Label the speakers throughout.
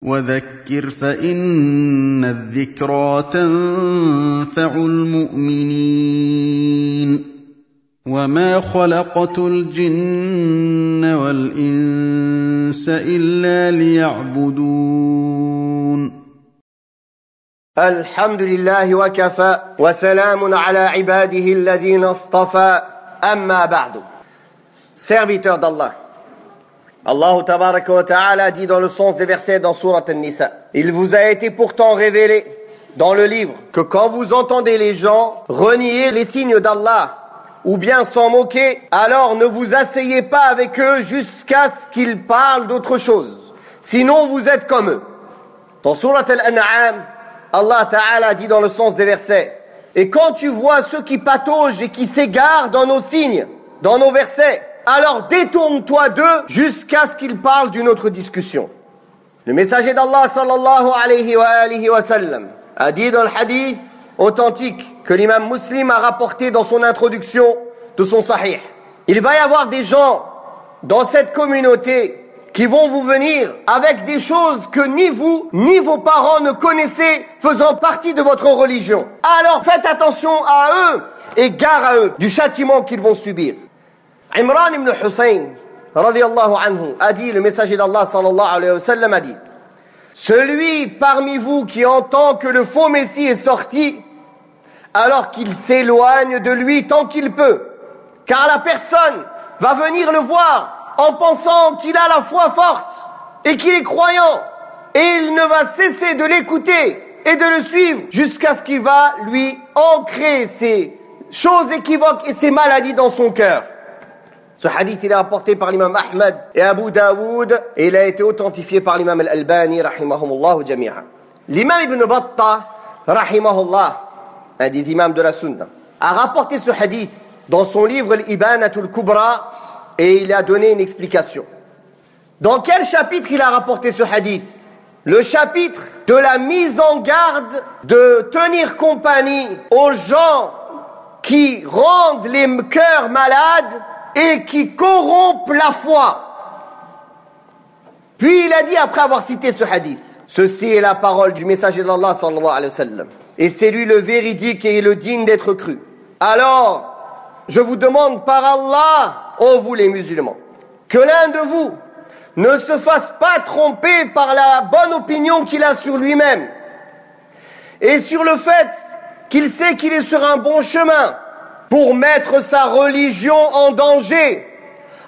Speaker 1: وذكر فإن الذكرى تنفع المؤمنين وما خلقت الجن والإنس إلا ليعبدون
Speaker 2: الحمد لله وكفى وسلام على عباده الذين اصطفى أما بعد. Serviteurs d'Allah, Allah tabaraka wa ta'ala dit dans le sens des versets dans Surat An-Nisa: il vous a été pourtant révélé dans le livre que quand vous entendez les gens renier les signes d'Allah ou bien s'en moquer, alors ne vous asseyez pas avec eux jusqu'à ce qu'ils parlent d'autre chose, sinon vous êtes comme eux. Dans Surat Al-An'am, Allah Ta'ala dit dans le sens des versets: et quand tu vois ceux qui pataugent et qui s'égarent dans nos signes, dans nos versets, alors détourne-toi d'eux jusqu'à ce qu'ils parlent d'une autre discussion. Le messager d'Allah sallallahu alayhi wa sallam a dit dans le hadith authentique que l'imam Muslim a rapporté dans son introduction de son sahih: il va y avoir des gens dans cette communauté qui vont vous venir avec des choses que ni vous ni vos parents ne connaissez faisant partie de votre religion. Alors faites attention à eux et gare à eux du châtiment qu'ils vont subir. Imran ibn Hussein radiyallahu anhu a dit, le messager d'Allah sallallahu alayhi wa sallam a dit: celui parmi vous qui entend que le faux messie est sorti, alors qu'il s'éloigne de lui tant qu'il peut, car la personne va venir le voir en pensant qu'il a la foi forte et qu'il est croyant, et il ne va cesser de l'écouter et de le suivre jusqu'à ce qu'il va lui ancrer ces choses équivoques et ces maladies dans son cœur. Ce hadith, il est rapporté par l'imam Ahmad et Abu Daoud, et il a été authentifié par l'imam Al-Albani, rahimahumullah jami'a. L'imam Ibn Battah, rahimahullah, un des imams de la Sunna, a rapporté ce hadith dans son livre Al-Ibanatul Kubra, et il a donné une explication. Dans quel chapitre il a rapporté ce hadith? Le chapitre de la mise en garde de tenir compagnie aux gens qui rendent les cœurs malades et qui corrompent la foi. Puis il a dit, après avoir cité ce hadith: ceci est la parole du messager d'Allah sallallahu alayhi wa sallam, et c'est lui le véridique et le digne d'être cru. Alors, je vous demande par Allah, ô vous les musulmans, que l'un de vous ne se fasse pas tromper par la bonne opinion qu'il a sur lui-même et sur le fait qu'il sait qu'il est sur un bon chemin, pour mettre sa religion en danger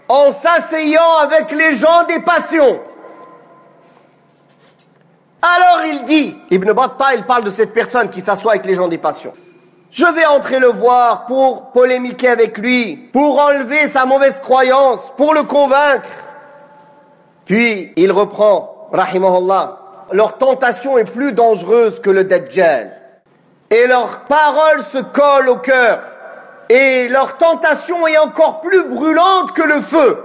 Speaker 2: en s'asseyant avec les gens des passions. Alors il dit, Ibn Battah, il parle de cette personne qui s'assoit avec les gens des passions: je vais entrer le voir pour polémiquer avec lui, pour enlever sa mauvaise croyance, pour le convaincre. Puis il reprend, rahimahullah: leur tentation est plus dangereuse que le Dajjal, et leurs paroles se collent au cœur, et leur tentation est encore plus brûlante que le feu.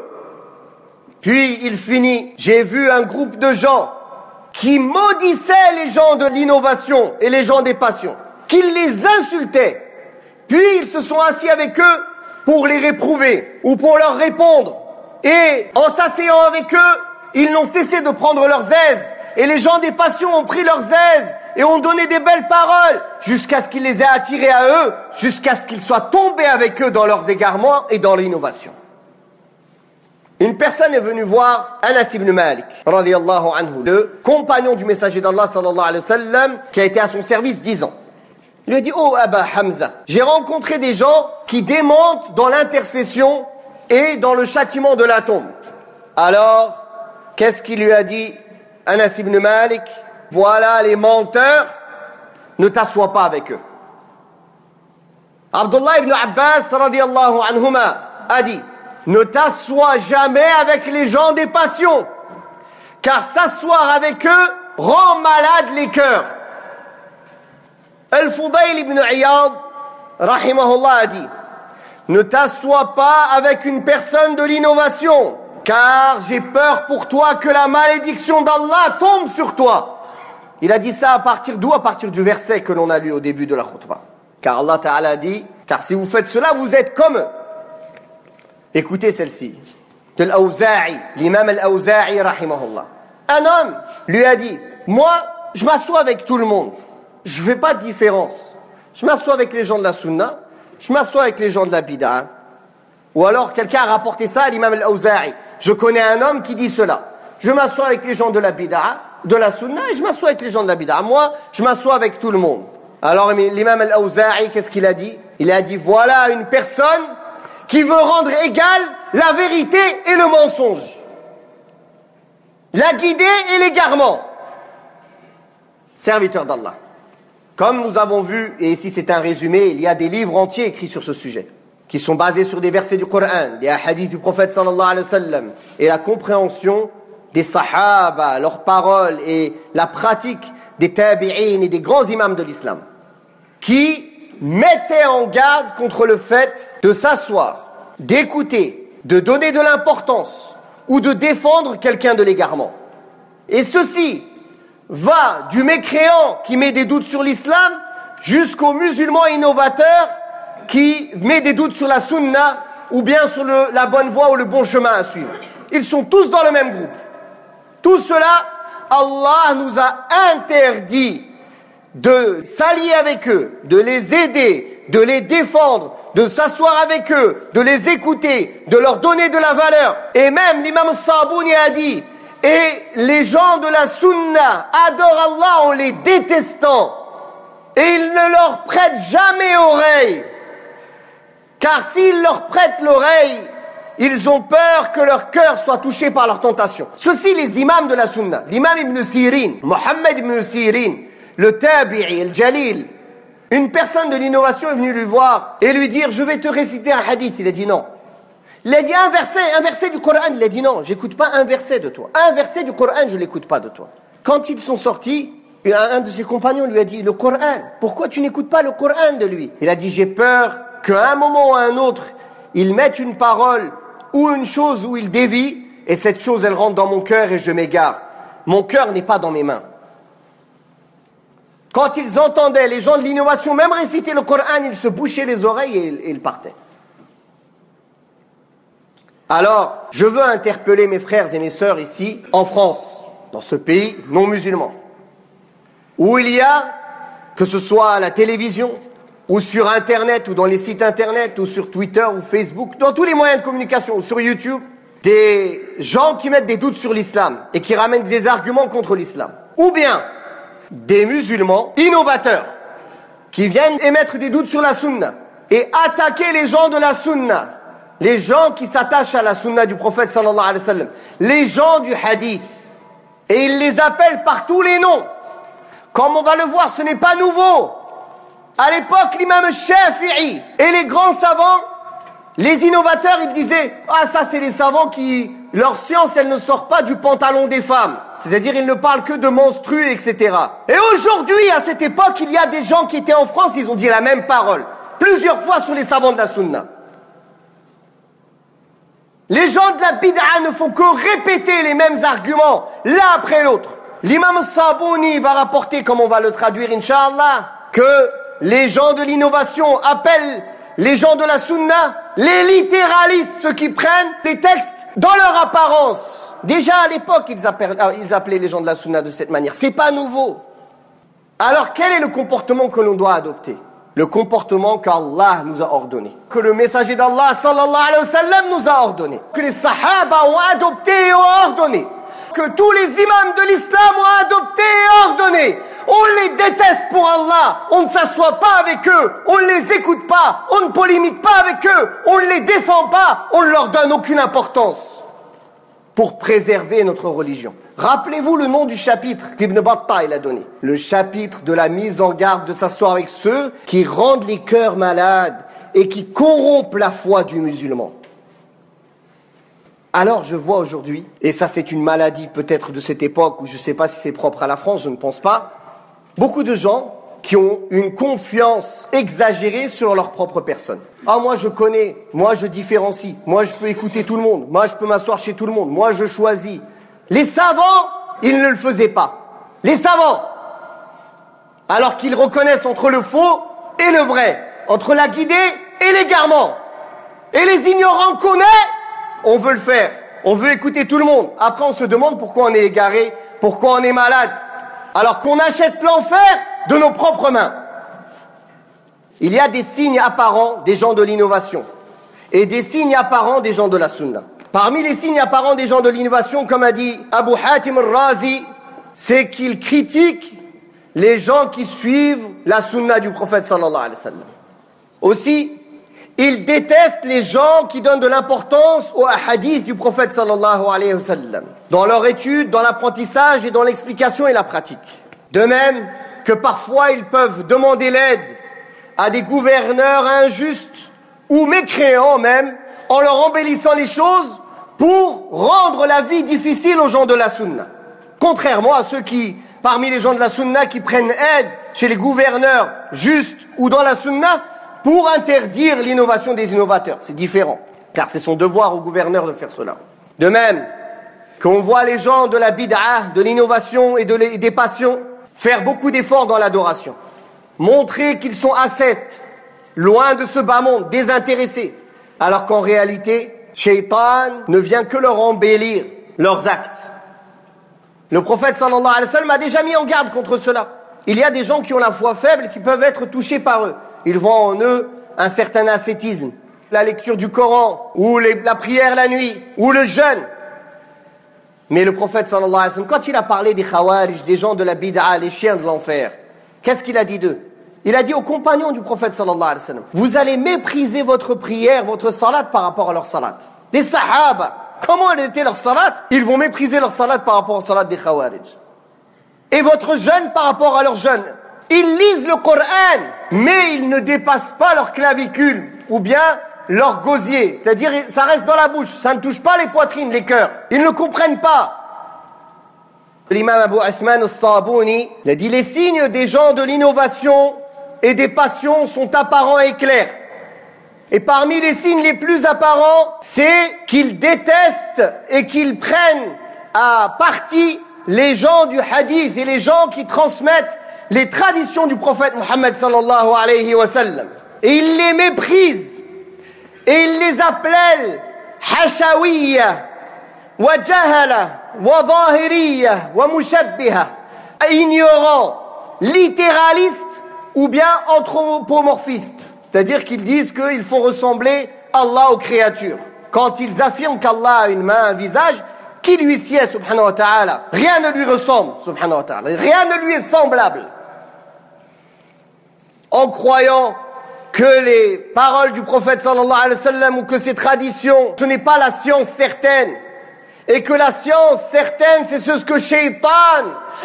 Speaker 2: Puis il finit: j'ai vu un groupe de gens qui maudissaient les gens de l'innovation et les gens des passions, qu'ils les insultaient. Puis ils se sont assis avec eux pour les réprouver ou pour leur répondre. Et en s'asseyant avec eux, ils n'ont cessé de prendre leurs aises. Et les gens des passions ont pris leurs aises et ont donné des belles paroles jusqu'à ce qu'ils les aient attirés à eux, jusqu'à ce qu'ils soient tombés avec eux dans leurs égarements et dans l'innovation. Une personne est venue voir Anas ibn Malik, radiyallahu anhu, le compagnon du messager d'Allah sallallahu alayhi wa sallam, qui a été à son service 10 ans. Il lui a dit: oh Aba Hamza, j'ai rencontré des gens qui démentent dans l'intercession et dans le châtiment de la tombe. Alors, qu'est-ce qu'il lui a dit, Anas ibn Malik? Voilà les menteurs, ne t'assois pas avec eux. Abdullah ibn Abbas radiyallahu anhuma a dit: ne t'assois jamais avec les gens des passions, car s'asseoir avec eux rend malade les cœurs. Al-Fudayl ibn Iyad rahimahullah a dit: ne t'assois pas avec une personne de l'innovation, car j'ai peur pour toi que la malédiction d'Allah tombe sur toi. Il a dit ça à partir d'où? À partir du verset que l'on a lu au début de la khutbah. Car Allah Ta'ala dit: car si vous faites cela, vous êtes comme eux. Écoutez celle-ci, de l'Awza'i, l'imam al-Awza'i rahimahullah. Un homme lui a dit, moi, je m'assois avec tout le monde. Je ne fais pas de différence. Je m'assois avec les gens de la sunna, je m'assois avec les gens de la bid'a. Ou alors, quelqu'un a rapporté ça à l'imam al-Awza'i. Je connais un homme qui dit cela. Je m'assois avec les gens de la bid'a, de la sunna, et je m'assois avec les gens de la bid'a. Moi, je m'assois avec tout le monde. Alors, l'imam al-Awza'i, qu'est-ce qu'il a dit? Il a dit, voilà une personne qui veut rendre égale la vérité et le mensonge. La guidée et l'égarement. Serviteur d'Allah. Comme nous avons vu, et ici c'est un résumé, il y a des livres entiers écrits sur ce sujet, qui sont basés sur des versets du Coran, des hadiths du prophète sallallahu alayhi wa sallam, et la compréhension des sahaba, leurs paroles et la pratique des tabi'in et des grands imams de l'islam, qui mettaient en garde contre le fait de s'asseoir, d'écouter, de donner de l'importance ou de défendre quelqu'un de l'égarement. Et ceci va du mécréant qui met des doutes sur l'islam jusqu'au musulman innovateur qui met des doutes sur la sunna ou bien sur la bonne voie ou le bon chemin à suivre. Ils sont tous dans le même groupe. Tout cela, Allah nous a interdit de s'allier avec eux, de les aider, de les défendre, de s'asseoir avec eux, de les écouter, de leur donner de la valeur. Et même l'imam Sabouni a dit, et les gens de la sunna adorent Allah en les détestant, et ils ne leur prêtent jamais oreille, car s'ils leur prêtent l'oreille, ils ont peur que leur cœur soit touché par leur tentation. Ceci, les imams de la sunna, l'imam Ibn Sirin, Mohammed Ibn Sirin, le tabi'i, le jalil, une personne de l'innovation est venue lui voir et lui dire, je vais te réciter un hadith. Il a dit non. Il a dit un verset du Coran. Il a dit non, j'écoute pas un verset de toi. Un verset du Coran, je l'écoute pas de toi. Quand ils sont sortis, un de ses compagnons lui a dit, le Coran, pourquoi tu n'écoutes pas le Coran de lui? Il a dit, j'ai peur qu'à un moment ou à un autre, il mette une parole ou une chose où il dévie, et cette chose, elle rentre dans mon cœur et je m'égare. Mon cœur n'est pas dans mes mains. Quand ils entendaient les gens de l'innovation même réciter le Coran, ils se bouchaient les oreilles et ils partaient. Alors, je veux interpeller mes frères et mes sœurs ici, en France, dans ce pays non musulman, où il y a, que ce soit à la télévision, ou sur Internet, ou dans les sites Internet, ou sur Twitter, ou Facebook, dans tous les moyens de communication, ou sur YouTube, des gens qui mettent des doutes sur l'islam et qui ramènent des arguments contre l'islam. Ou bien des musulmans innovateurs qui viennent émettre des doutes sur la sunna et attaquer les gens de la sunna, les gens qui s'attachent à la sunna du prophète sallallahu alayhi wa sallam, les gens du hadith. Et ils les appellent par tous les noms. Comme on va le voir, ce n'est pas nouveau. À l'époque, l'imam Shafi'i et les grands savants, les innovateurs, ils disaient « Ah, ça, c'est les savants qui... leur science, elle ne sort pas du pantalon des femmes. » C'est-à-dire, ils ne parlent que de menstrues, etc. Et aujourd'hui, à cette époque, il y a des gens qui étaient en France, ils ont dit la même parole. Plusieurs fois sur les savants de la sunna. Les gens de la bid'a ne font que répéter les mêmes arguments, l'un après l'autre. L'imam Sabouni va rapporter, comme on va le traduire, Inch'Allah, que les gens de l'innovation appellent les gens de la sunna les littéralistes, ceux qui prennent les textes dans leur apparence. Déjà à l'époque, ils appelaient les gens de la sunna de cette manière. C'est pas nouveau. Alors quel est le comportement que l'on doit adopter? Le comportement qu'Allah nous a ordonné, que le messager d'Allah sallallahu alayhi wa sallam nous a ordonné, que les sahaba ont adopté et ont ordonné, que tous les imams de l'islam ont adopté et ordonné. On les déteste pour Allah, on ne s'assoit pas avec eux, on ne les écoute pas, on ne polémique pas avec eux, on ne les défend pas, on ne leur donne aucune importance pour préserver notre religion. Rappelez-vous le nom du chapitre qu'Ibn Battah il a donné. Le chapitre de la mise en garde de s'asseoir avec ceux qui rendent les cœurs malades et qui corrompent la foi du musulman. Alors je vois aujourd'hui, et ça c'est une maladie peut-être de cette époque, ou je ne sais pas si c'est propre à la France, je ne pense pas, beaucoup de gens qui ont une confiance exagérée sur leur propre personne. Ah, moi je connais, moi je différencie, moi je peux écouter tout le monde, moi je peux m'asseoir chez tout le monde, moi je choisis. Les savants, ils ne le faisaient pas. Les savants, alors qu'ils reconnaissent entre le faux et le vrai, entre la guidée et l'égarement. Et les ignorants connaissent, on veut le faire. On veut écouter tout le monde. Après, on se demande pourquoi on est égaré, pourquoi on est malade. Alors qu'on achète l'enfer de nos propres mains. Il y a des signes apparents des gens de l'innovation et des signes apparents des gens de la sunna. Parmi les signes apparents des gens de l'innovation, comme a dit Abu Hatim al-Razi, c'est qu'ils critiquent les gens qui suivent la sunna du prophète sallallahu alayhi wa sallam. Aussi, ils détestent les gens qui donnent de l'importance aux hadiths du prophète sallallahu alayhi wa sallam, dans leur étude, dans l'apprentissage et dans l'explication et la pratique. De même que parfois ils peuvent demander l'aide à des gouverneurs injustes ou mécréants même, en leur embellissant les choses pour rendre la vie difficile aux gens de la sunna. Contrairement à ceux qui, parmi les gens de la sunna, qui prennent aide chez les gouverneurs justes ou dans la sunna pour interdire l'innovation des innovateurs. C'est différent, car c'est son devoir au gouverneur de faire cela. De même qu'on voit les gens de la bid'ah, de l'innovation et des passions faire beaucoup d'efforts dans l'adoration. Montrer qu'ils sont ascètes, loin de ce bas monde, désintéressés, alors qu'en réalité, Shaitan ne vient que leur embellir leurs actes. Le prophète sallallahu alayhi wa sallam a déjà mis en garde contre cela. Il y a des gens qui ont la foi faible qui peuvent être touchés par eux. Ils voient en eux un certain ascétisme, la lecture du Coran, ou la prière la nuit, ou le jeûne. Mais le prophète sallallahu alayhi wa sallam, quand il a parlé des khawarij, des gens de la bid'a, les chiens de l'enfer, qu'est-ce qu'il a dit d'eux? Il a dit aux compagnons du prophète sallallahu alayhi wa sallam, vous allez mépriser votre prière, votre salat par rapport à leur salat. Les sahaba, comment était leur salat? Ils vont mépriser leur salat par rapport au salat des khawarij. Et votre jeûne par rapport à leur jeûne. Ils lisent le Coran, mais ils ne dépassent pas leur clavicule ou bien leur gosier. C'est-à-dire, ça reste dans la bouche, ça ne touche pas les poitrines, les cœurs. Ils ne comprennent pas. L'imam Abu Uthman al-Sabuni, il a dit, les signes des gens de l'innovation et des passions sont apparents et clairs. Et parmi les signes les plus apparents, c'est qu'ils détestent et qu'ils prennent à partie les gens du hadith et les gens qui transmettent les traditions du prophète Mohammed sallallahu alayhi wa sallam. Et ils les méprisent. Et ils les appellent hashawiyya, wa jahala, wa zahiriyya, wa mushabbiha. Ignorants, littéralistes ou bien anthropomorphistes. C'est-à-dire qu'ils disent qu'ils font ressembler Allah aux créatures. Quand ils affirment qu'Allah a une main, un visage, qui lui sied, subhanahu wa ta'ala. Rien ne lui ressemble, subhanahu wa ta'ala. Rien ne lui est semblable. En croyant que les paroles du prophète sallallahu alayhi wa sallam ou que ses traditions, ce n'est pas la science certaine. Et que la science certaine, c'est ce que Shaitan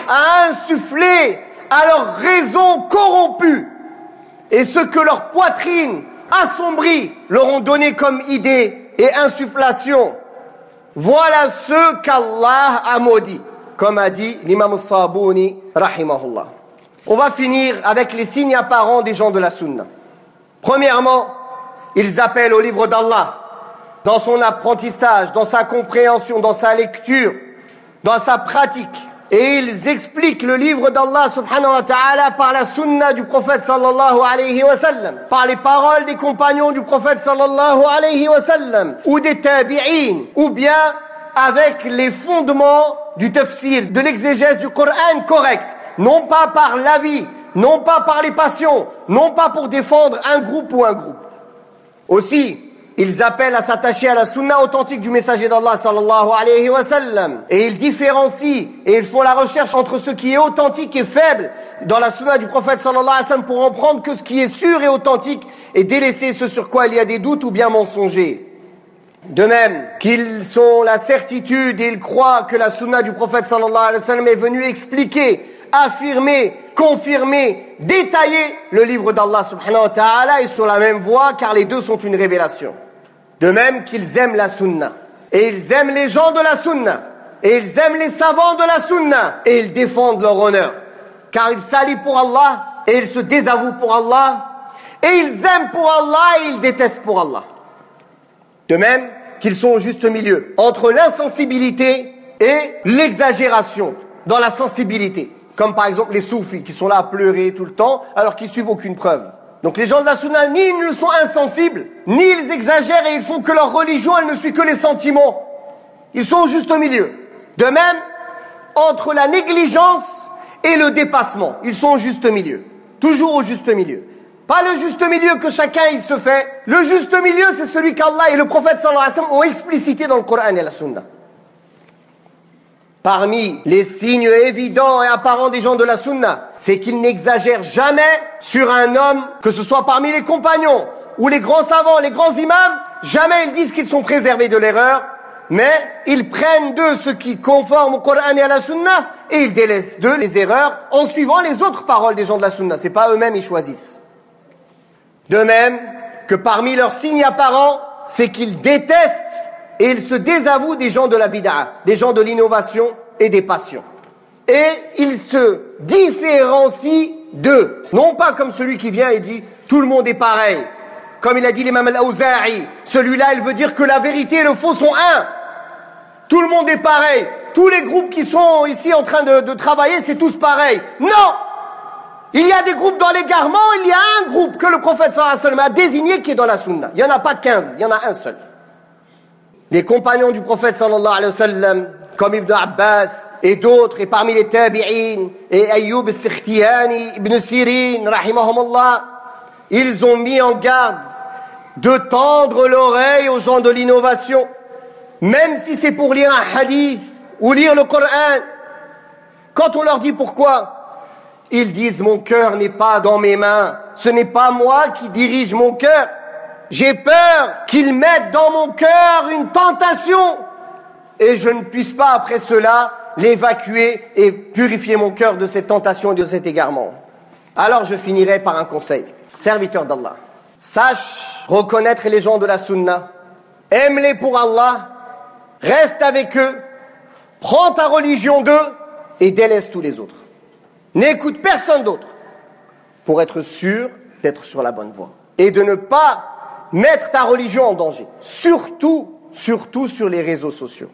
Speaker 2: a insufflé à leur raison corrompue. Et ce que leur poitrine assombrie leur ont donné comme idée et insufflation. Voilà ce qu'Allah a maudit, comme a dit l'imam al-Sabuni, rahimahullah. On va finir avec les signes apparents des gens de la sunna. Premièrement, ils appellent au livre d'Allah, dans son apprentissage, dans sa compréhension, dans sa lecture, dans sa pratique. Et ils expliquent le livre d'Allah subhanahu wa ta'ala par la sunna du prophète sallallahu alayhi wa sallam, par les paroles des compagnons du prophète sallallahu alayhi wa sallam, ou des tabi'in, ou bien avec les fondements du tafsir, de l'exégèse du Coran correct, non pas par l'avis, non pas par les passions, non pas pour défendre un groupe ou un groupe. Aussi, ils appellent à s'attacher à la sunna authentique du messager d'Allah sallallahu alayhi wa sallam. Et ils différencient et ils font la recherche entre ce qui est authentique et faible dans la sunna du prophète sallallahu alayhi wa sallam pour en prendre que ce qui est sûr et authentique et délaisser ce sur quoi il y a des doutes ou bien mensonger. De même qu'ils sont la certitude et ils croient que la sunna du prophète sallallahu alayhi wa sallam est venue expliquer, affirmer, confirmer, détailler le livre d'Allah subhanahu wa ta'ala est sur la même voie car les deux sont une révélation. De même qu'ils aiment la sunna. Et ils aiment les gens de la sunna. Et ils aiment les savants de la sunna. Et ils défendent leur honneur. Car ils s'allient pour Allah et ils se désavouent pour Allah. Et ils aiment pour Allah et ils détestent pour Allah. De même qu'ils sont au juste milieu entre l'insensibilité et l'exagération dans la sensibilité. Comme par exemple les soufis qui sont là à pleurer tout le temps alors qu'ils suivent aucune preuve. Donc les gens de la sunna, ni ils ne sont insensibles, ni ils exagèrent et ils font que leur religion, elle ne suit que les sentiments. Ils sont au juste milieu. De même, entre la négligence et le dépassement, ils sont au juste milieu. Toujours au juste milieu. Pas le juste milieu que chacun il se fait. Le juste milieu, c'est celui qu'Allah et le prophète sallallahu alayhi wa sallam ont explicité dans le Coran et la Sunna. Parmi les signes évidents et apparents des gens de la Sunna, c'est qu'ils n'exagèrent jamais sur un homme, que ce soit parmi les compagnons ou les grands savants, les grands imams, jamais ils disent qu'ils sont préservés de l'erreur, mais ils prennent d'eux ce qui conforme au Coran et à la Sunna et ils délaissent d'eux les erreurs en suivant les autres paroles des gens de la Sunna. C'est pas eux-mêmes, ils choisissent. De même que parmi leurs signes apparents, c'est qu'ils détestent et ils se désavouent des gens de la bid'a, des gens de l'innovation et des passions. Et ils se différencient d'eux. Non pas comme celui qui vient et dit « tout le monde est pareil ». Comme il a dit l'imam al-Awza'i, celui-là il veut dire que la vérité et le faux sont un. Tout le monde est pareil. Tous les groupes qui sont ici en train de travailler, c'est tous pareil. Non! Il y a des groupes dans l'égarement, il y a un groupe que le prophète sallallahu alayhi wa sallam a désigné qui est dans la sunna. Il n'y en a pas 15, il y en a un seul. Les compagnons du prophète sallallahu alayhi wa sallam, comme Ibn Abbas et d'autres, et parmi les tabi'in, et Ayyub al-Sikhtiyani, Ibn Sirin, rahimahumullah, ils ont mis en garde de tendre l'oreille aux gens de l'innovation, même si c'est pour lire un hadith ou lire le Coran. Quand on leur dit pourquoi, ils disent « Mon cœur n'est pas dans mes mains, ce n'est pas moi qui dirige mon cœur. J'ai peur qu'ils mettent dans mon cœur une tentation et je ne puisse pas après cela l'évacuer et purifier mon cœur de cette tentation et de cet égarement. » Alors je finirai par un conseil. Serviteur d'Allah, sache reconnaître les gens de la Sunna, aime-les pour Allah, reste avec eux, prends ta religion d'eux et délaisse tous les autres. N'écoute personne d'autre pour être sûr d'être sur la bonne voie et de ne pas mettre ta religion en danger, surtout sur les réseaux sociaux.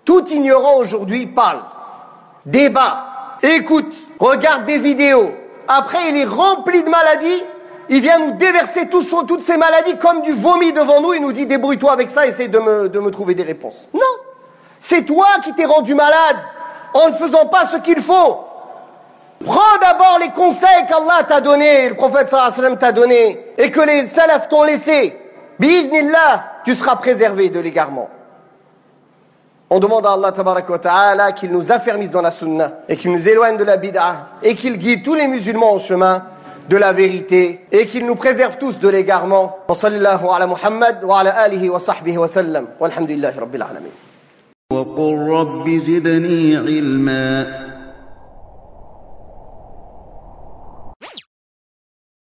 Speaker 2: Tout ignorant aujourd'hui parle, débat, écoute, regarde des vidéos. Après, il est rempli de maladies. Il vient nous déverser toutes ces maladies comme du vomi devant nous. Il nous dit, débrouille-toi avec ça, essaie de me trouver des réponses. Non, c'est toi qui t'es rendu malade en ne faisant pas ce qu'il faut. Prends d'abord les conseils qu'Allah t'a donnés, le prophète sallallahu alayhi wa sallam t'a donné, et que les salafs t'ont laissé. Bi'idhnillah, tu seras préservé de l'égarement. On demande à Allah tabaraka wa ta'ala qu'il nous affermisse dans la sunna et qu'il nous éloigne de la bid'a et qu'il guide tous les musulmans au chemin de la vérité et qu'il nous préserve tous de l'égarement. Wa sallallahu ala Muhammad wa ala alihi wa sahbihi wa sallam. Walhamdulillahi rabbil alamin.
Speaker 1: وقل رب زدني علما